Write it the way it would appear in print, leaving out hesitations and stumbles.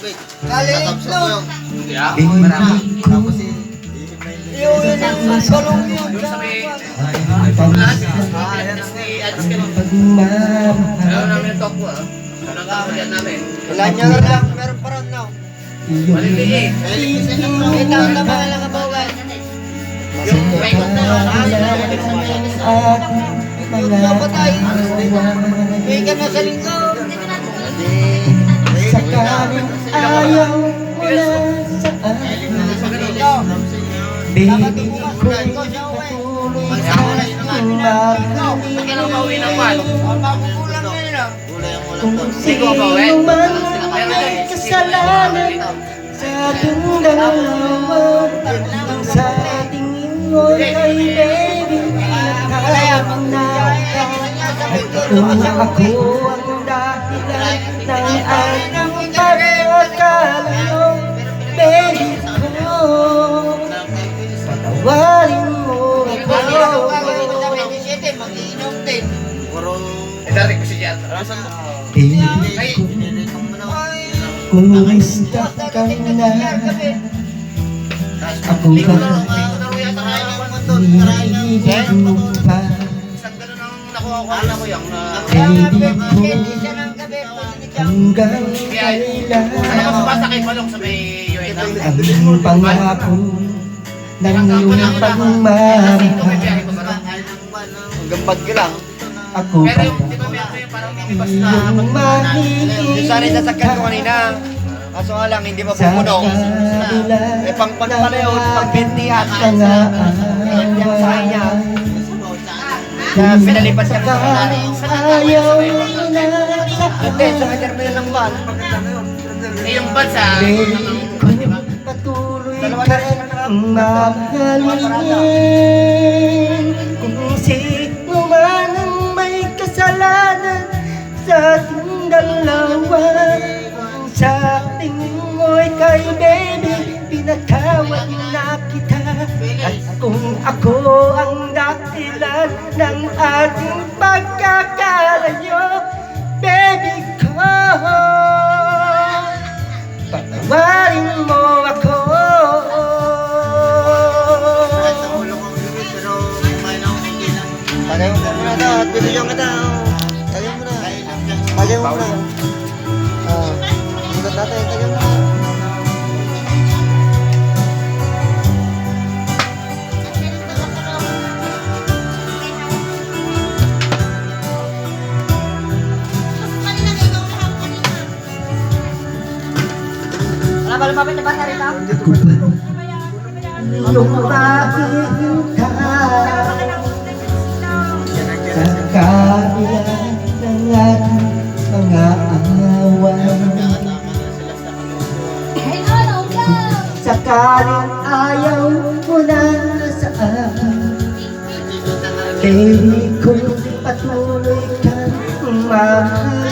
Kaliit no. Yeah, marami. Tapos yung balong yun. Yung sabi, lahat ni Ads ka nun. Ayaw namin yung talk ko ah. Nakakalian namin. Ilan niya lang, meron pa rin now. Maliliit. Ito ang mga lang kabawan. Yung paikot na Yung napatay. May ka na sa lingkod. Sakaling ayaw mo na sa akin, baby ko patuloy kang mahalin. kailang pauwi ng pan. Makukulang na nila. Kung sino man may kasalanan sa ating dalawa, ang sa tingin mo ay baby pinakaman na kung ako ang dahilan ng ating pagkakalayo, baby ko, patawarin mo ako. Mag-iinom din. Darik ko si Jan. Baby Ay, ko, kumusta ka na? Ako ba hinihilig mo pa? isang ganun ang nakuha ko alam ko yung Baby ko, hanggang kailan Sana ka sumasakay palong sa may UN. ang pangako ng iyong pagmamahal? Hanggang bad ka lang. Ako Pero ba yung, di ba may parang may bus na iyong mahihintay? Yung sana sasakyan ko kanina. Kaso nga lang, hindi pa Sa pupuno. kabila Eh, pang pala yun, pang 20 yan. Yung sa kanya. Kaya pinalipas ka na sa ayaw mo na sa Hindi, sa may terminal ng van. Eh, yung bansa, baby ko, patuloy ka ang mamahalin. Kung sino man ang may kasalanan sa ating dalawa, kung sa tingin mo'y kay baby pinatawad na kita. At kung ako ang dakilan ng ating pagkakalayo, baby ko, patawarin mo ako. Tagay mo muna ito at bibigyan kita. Tagay mo na. Tagay mo muna. Ikot natin, tagay mo na. Wala ba lumapit na bata rito? Iyong makikita sa kabila ng ating mga awan. Sakaling ayaw mo na sa akin, baby ko, patuloy kang mahal.